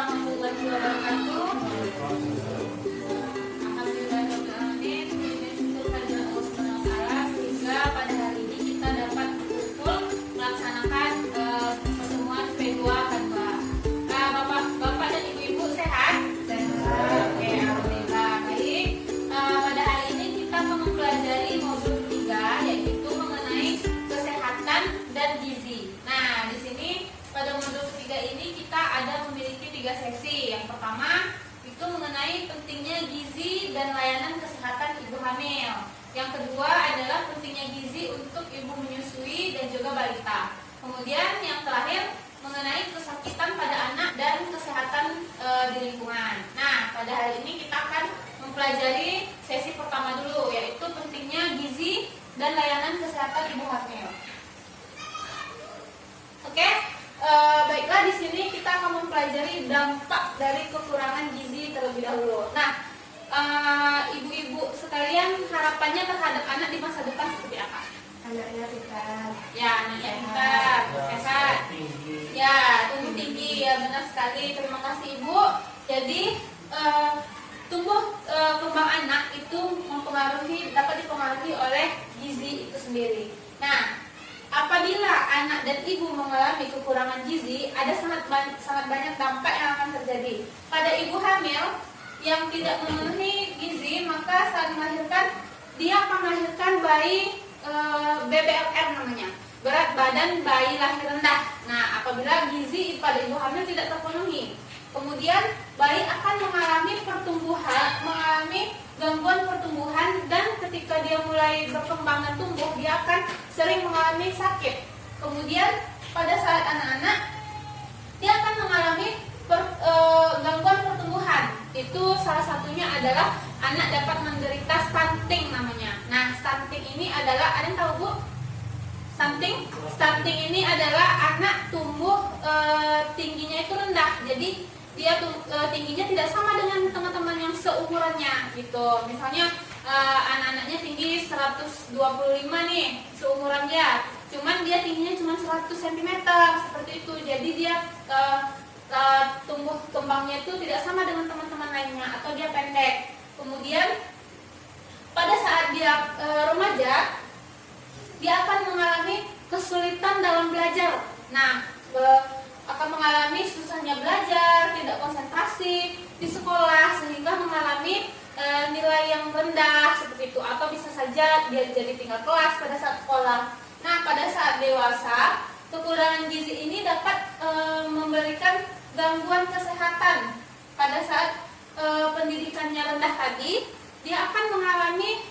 warahmatullahi wabarakatuh. Alhamdulillahirrahmanirrahim. Syukur kehadirat Allah Subhanahu wa Ta'ala sehingga pada hari ini kita dapat berkumpul melaksanakan pertemuan P2 Kanwa. Bapak dan ibu-ibu sehat? Sehat. Oke, alhamdulillah. Baik. Pada hari ini kita akan mempelajari modul 3 yaitu mengenai kesehatan dan gizi. Nah, di sini pada modul ketiga ini kita ada memiliki 3 sesi. Yang pertama itu mengenai pentingnya gizi dan layanan kesehatan ibu hamil. Yang kedua adalah pentingnya gizi untuk ibu menyusui dan juga balita. Kemudian yang terakhir mengenai kesakitan pada anak dan kesehatan di lingkungan. Nah, pada hari ini kita akan mempelajari sesi pertama dulu, yaitu pentingnya gizi dan layanan kesehatan ibu hamil. Oke. Baiklah, di sini kita akan mempelajari dampak dari kekurangan gizi terlebih dahulu. Nah, ibu-ibu sekalian, harapannya terhadap anak di masa depan seperti apa? Anaknya sehat. Ya, anaknya pintar, sehat. Ya, tumbuh tinggi. Ya, benar sekali. Terima kasih Ibu. Jadi, tumbuh kembang anak itu dapat dipengaruhi oleh gizi itu sendiri. Nah, apabila anak dan ibu mengalami kekurangan gizi, ada sangat banyak dampak yang akan terjadi. Pada ibu hamil yang tidak memenuhi gizi, maka saat melahirkan, dia akan melahirkan bayi BBLR namanya, berat badan bayi lahir rendah. Nah, apabila gizi pada ibu hamil tidak terpenuhi, kemudian bayi akan mengalami gangguan pertumbuhan, dan ketika dia mulai berkembang dan tumbuh, dia akan sering mengalami sakit. Kemudian pada saat anak-anak, dia akan mengalami gangguan pertumbuhan. Itu salah satunya adalah anak dapat menderita stunting namanya. Nah, stunting ini adalah, ada yang tahu Bu? Stunting ini adalah anak tumbuh tingginya itu rendah. Jadi dia tingginya tidak sama dengan teman-teman yang seumurannya gitu. Misalnya anak-anaknya tinggi 125 nih seumuran dia, cuman dia tingginya cuma 100 cm seperti itu. Jadi dia tumbuh kembangnya itu tidak sama dengan teman-teman lainnya, atau dia pendek. Kemudian pada saat dia remaja, dia akan mengalami kesulitan dalam belajar. Nah, akan mengalami susahnya belajar, tidak konsentrasi di sekolah, sehingga mengalami nilai yang rendah seperti itu, atau bisa saja dia jadi tinggal kelas pada saat sekolah. Nah, pada saat dewasa, kekurangan gizi ini dapat memberikan gangguan kesehatan. Pada saat pendidikannya rendah tadi, dia akan mengalami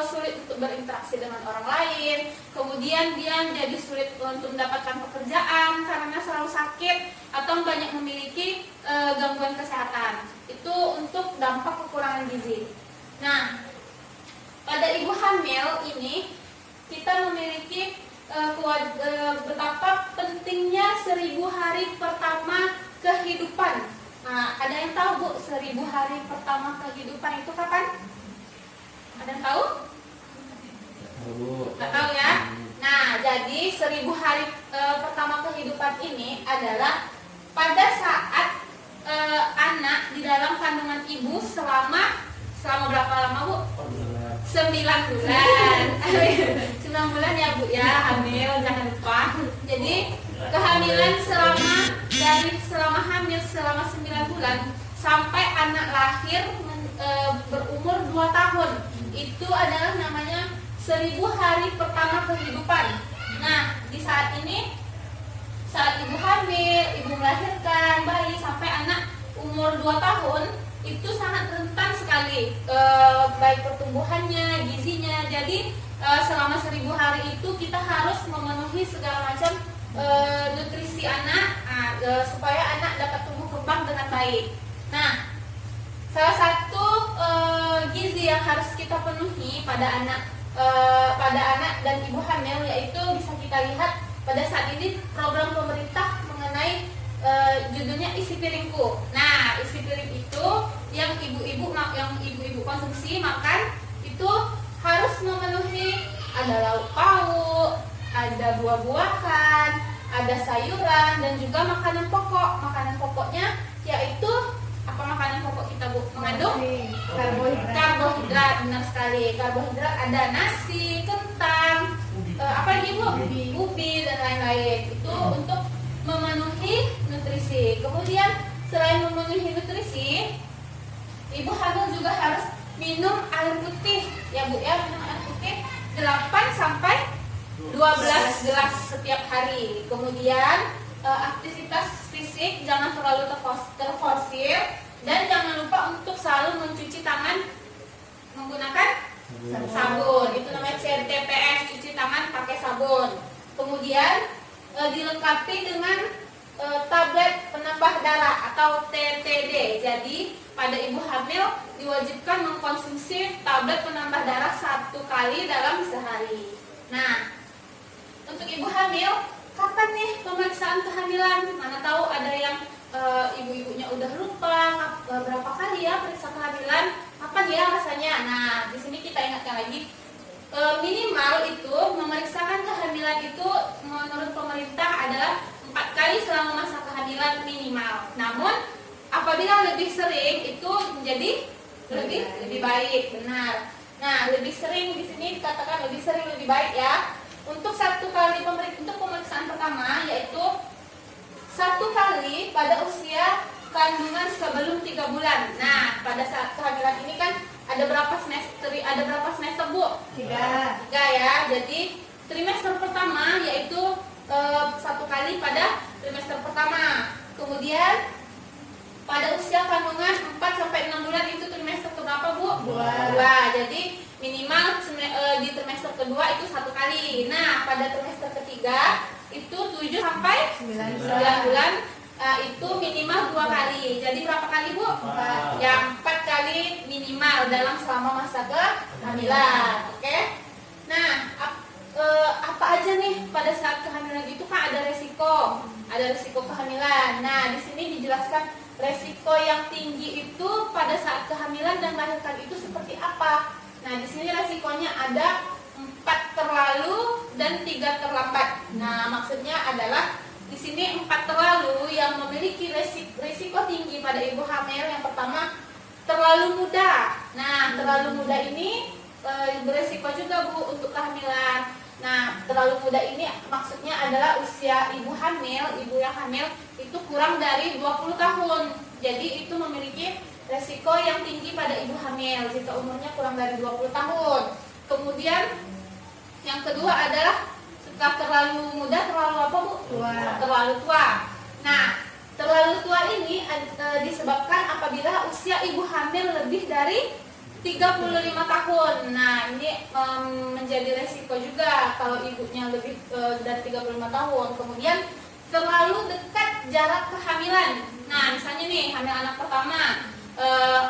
sulit untuk berinteraksi dengan orang lain. Kemudian dia jadi sulit untuk mendapatkan pekerjaan karena selalu sakit atau banyak memiliki gangguan kesehatan. Itu untuk dampak kekurangan gizi. Nah, pada ibu hamil ini kita memiliki betapa pentingnya 1000 hari pertama kehidupan. Nah, ada yang tahu Bu 1000 hari pertama kehidupan itu kapan? Ada yang tahu? Nggak tahu ya? Nah, jadi 1000 hari pertama kehidupan ini adalah pada saat anak di dalam kandungan ibu selama berapa lama Bu? 9 bulan. 9 bulan ya Bu ya, hamil, jangan lupa. Jadi kehamilan selama hamil selama 9 bulan sampai anak lahir berumur 2 tahun. Itu adalah namanya 1000 hari pertama kehidupan. Nah, di saat ini, saat ibu hamil, ibu melahirkan bayi sampai anak umur 2 tahun, itu sangat rentan sekali, baik pertumbuhannya, gizinya. Jadi selama 1000 hari itu kita harus memenuhi segala macam nutrisi anak, supaya anak dapat tumbuh kembang dengan baik. Nah, salah satu gizi yang harus kita penuhi pada anak dan ibu hamil, yaitu bisa kita lihat pada saat ini program pemerintah mengenai judulnya Isi Piringku. Nah, isi piring itu yang ibu-ibu konsumsi, makan itu harus memenuhi, ada lauk pauk, ada buah-buahan, ada sayuran, dan juga makanan pokok. Makanan pokoknya yaitu apa makanan pokok kita Bu? Mengandung Karbohidrat. benar sekali. Karbohidrat ada nasi, kentang, apa lagi Bu? Ubi dan lain-lain. Itu untuk memenuhi nutrisi. Kemudian selain memenuhi nutrisi, ibu hamil juga harus minum air putih ya Bu ya, minum air putih 8 sampai 12 gelas setiap hari. Kemudian aktivitas fisik jangan terlalu terforsir dan jangan lupa untuk selalu mencuci tangan menggunakan sabun. Itu namanya CTPS, cuci tangan pakai sabun. Kemudian dilengkapi dengan tablet penambah darah atau TTD. Jadi pada ibu hamil diwajibkan mengkonsumsi tablet penambah darah 1 kali dalam sehari. Nah, untuk ibu hamil kapan nih pemeriksaan kehamilan? Mana tahu ada yang ibu-ibunya udah lupa berapa kali ya periksa kehamilan, kapan ya rasanya. Nah, di sini kita ingatkan lagi, minimal itu memeriksakan kehamilan itu menurut pemerintah adalah 4 kali selama masa kehamilan minimal. Namun apabila lebih sering itu menjadi lebih baik, benar. Nah, lebih sering di sini dikatakan lebih sering lebih baik ya. Untuk 1 kali untuk pemeriksaan pertama yaitu 1 kali pada usia kandungan sebelum 3 bulan. Nah, pada saat kehamilan ini kan ada berapa semester Bu? 3 ya. Jadi trimester pertama yaitu 1 kali pada trimester pertama. Kemudian pada usia kandungan 4 sampai 6 bulan itu trimester keberapa Bu? 2. Jadi minimal di trimester kedua itu 1 kali. Nah, pada trimester ketiga itu 7 sampai 9 bulan itu minimal 2 kali. Jadi berapa kali Bu? 4. Yang 4 kali minimal dalam selama masa kehamilan. Oke? Nah, apa aja nih pada saat kehamilan itu kan ada resiko kehamilan. Nah, di sini dijelaskan resiko yang tinggi itu pada saat kehamilan dan melahirkan itu seperti apa. Nah, di sini resikonya ada 4 terlalu dan 3 terlambat. Nah, maksudnya adalah di sini 4 terlalu yang memiliki risiko tinggi pada ibu hamil. Yang pertama, terlalu muda. Nah, terlalu muda ini beresiko juga Bu untuk kehamilan. Nah, terlalu muda ini maksudnya adalah usia ibu yang hamil itu kurang dari 20 tahun. Jadi itu memiliki resiko yang tinggi pada ibu hamil jika umurnya kurang dari 20 tahun. Kemudian yang kedua adalah setelah terlalu muda, terlalu apa Bu? Terlalu tua. Nah, terlalu tua ini disebabkan apabila usia ibu hamil lebih dari 35 tahun. Nah, ini menjadi resiko juga kalau ibunya lebih dari 35 tahun. Kemudian terlalu dekat jarak kehamilan. Nah, misalnya nih hamil anak pertama,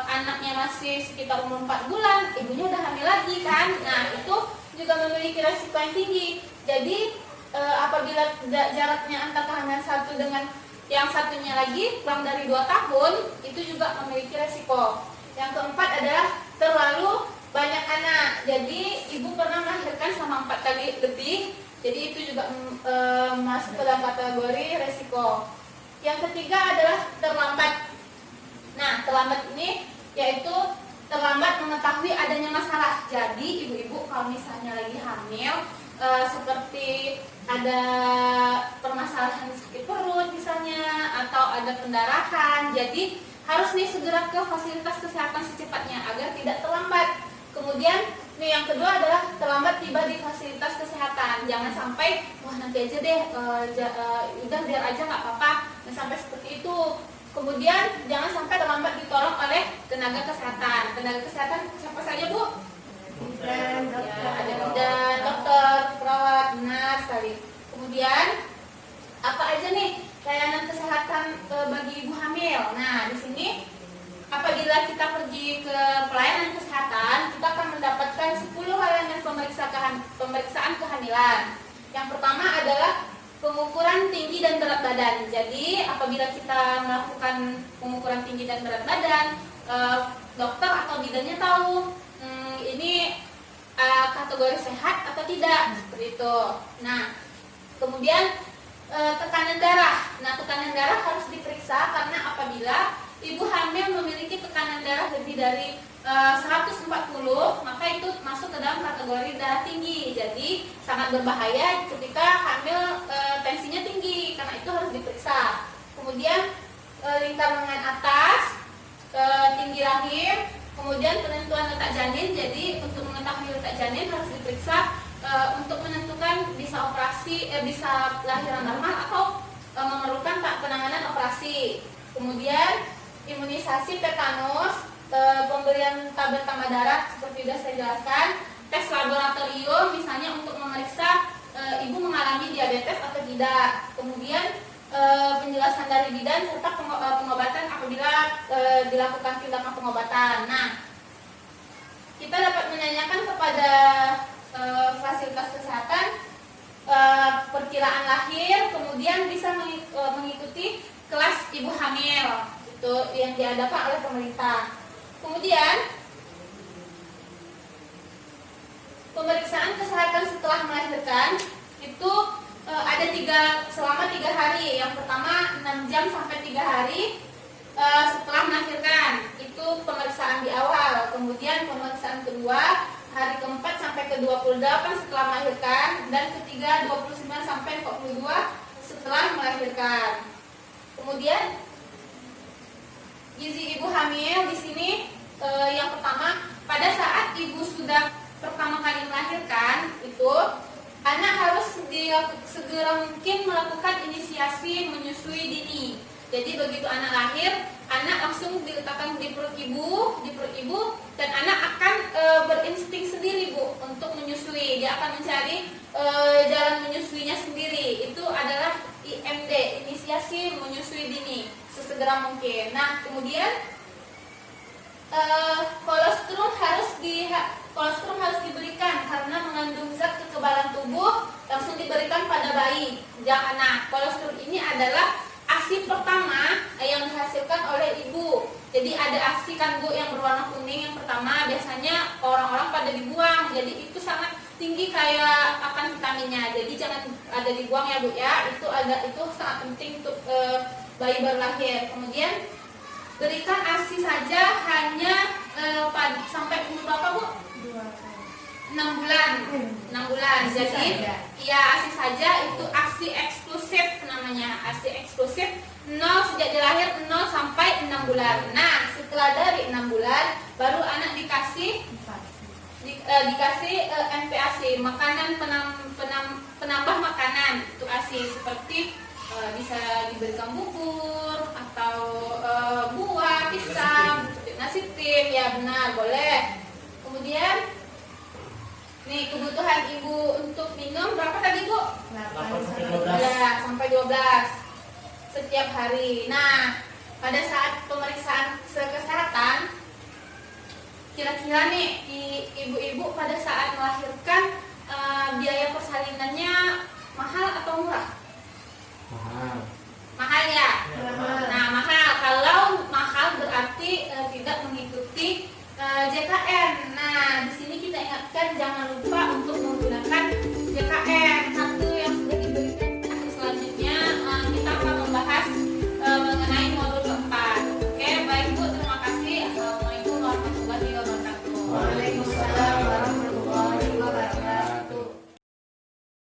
anaknya masih sekitar umur 4 bulan, ibunya udah hamil lagi kan. Nah, itu juga memiliki resiko yang tinggi. Jadi apabila jaraknya antara kehamilan satu dengan yang satunya lagi kurang dari 2 tahun, itu juga memiliki resiko. Yang keempat adalah terlalu banyak anak. Jadi ibu pernah melahirkan selama 4 kali lebih. Jadi itu juga masuk ke dalam kategori resiko. Yang ketiga adalah terlambat. Nah, terlambat ini yaitu terlambat mengetahui adanya masalah. Jadi ibu-ibu kalau misalnya lagi hamil seperti ada permasalahan sakit perut misalnya atau ada pendarahan, jadi harus nih segera ke fasilitas kesehatan secepatnya agar tidak terlambat. Kemudian nih yang kedua adalah terlambat tiba di fasilitas kesehatan. Jangan sampai wah nanti aja deh, udah biar aja nggak apa-apa. Jangan sampai seperti itu. Kemudian jangan sampai terlambat ditolong oleh tenaga kesehatan. Tenaga kesehatan siapa saja Bu? Dan Ya, ada bidan, dokter, perawat, benar sekali. Kemudian apa aja nih layanan kesehatan bagi ibu hamil? Nah, di sini apabila kita pergi ke pelayanan kesehatan, kita akan mendapatkan 10 layanan pemeriksaan kehamilan. Yang pertama adalah pengukuran tinggi dan berat badan. Jadi apabila kita melakukan pengukuran tinggi dan berat badan, dokter atau bidannya tahu ini kategori sehat atau tidak, seperti itu. Nah, kemudian tekanan darah. Nah, tekanan darah harus diperiksa karena apabila 140, maka itu masuk ke dalam kategori darah tinggi. Jadi sangat berbahaya ketika hamil tensinya tinggi, karena itu harus diperiksa. Kemudian lingkar lengan atas, tinggi rahim, kemudian penentuan letak janin. Jadi untuk mengetahui letak janin harus diperiksa untuk menentukan bisa operasi, bisa lahiran normal atau memerlukan penanganan operasi. Kemudian imunisasi tetanus, pemberian tablet tambah darah seperti sudah saya jelaskan, tes laboratorium misalnya untuk memeriksa ibu mengalami diabetes atau tidak. Kemudian penjelasan dari bidan serta pengobatan apabila dilakukan tindakan pengobatan. Nah, kita dapat menanyakan kepada fasilitas kesehatan perkiraan lahir, kemudian bisa mengikuti kelas ibu hamil itu yang diadakan oleh pemerintah. Kemudian pemeriksaan kesehatan setelah melahirkan itu ada selama 3 hari. Yang pertama 6 jam sampai 3 hari setelah melahirkan, itu pemeriksaan di awal. Kemudian pemeriksaan kedua hari ke-4 sampai ke-28 setelah melahirkan, dan ketiga 29 sampai 42 setelah melahirkan. Kemudian gizi ibu hamil di sini yang pertama, pada saat ibu sudah pertama kali melahirkan itu anak harus segera mungkin melakukan inisiasi menyusui dini. Jadi begitu anak lahir, anak langsung diletakkan di perut ibu, dan anak akan berinsting sendiri bu untuk menyusui. Dia akan mencari jalan menyusuinya sendiri. Itu adalah IMD, inisiasi menyusui dini, sesegera mungkin. Nah, kemudian kolostrum harus diberikan karena mengandung zat kekebalan tubuh, langsung diberikan pada bayi sejak anak. Kolostrum ini adalah ASI pertama yang dihasilkan oleh ibu. Jadi ada ASI kan bu yang berwarna kuning yang pertama, biasanya orang-orang pada dibuang. Jadi itu sangat tinggi kayak akan vitaminnya. Jadi jangan ada dibuang ya bu ya. Itu sangat penting untuk bayi baru lahir. Kemudian berikan ASI saja hanya sampai umur berapa bu? 6 bulan. 6 bulan. Jadi ya ASI saja, itu ASI eksklusif namanya. ASI eksklusif 0 sejak dia lahir 0 sampai 6 bulan. Nah, setelah dari 6 bulan baru anak dikasih MPASI, makanan penambah makanan. Itu ASI seperti bisa diberikan bubur atau buah, pisang, nasi tim, ya benar boleh. Kemudian nih kebutuhan ibu untuk minum berapa tadi bu? 8 sampai 12 setiap hari. Nah, pada saat pemeriksaan kesehatan, kira-kira nih ibu-ibu pada saat melahirkan biaya persalinannya mahal atau murah?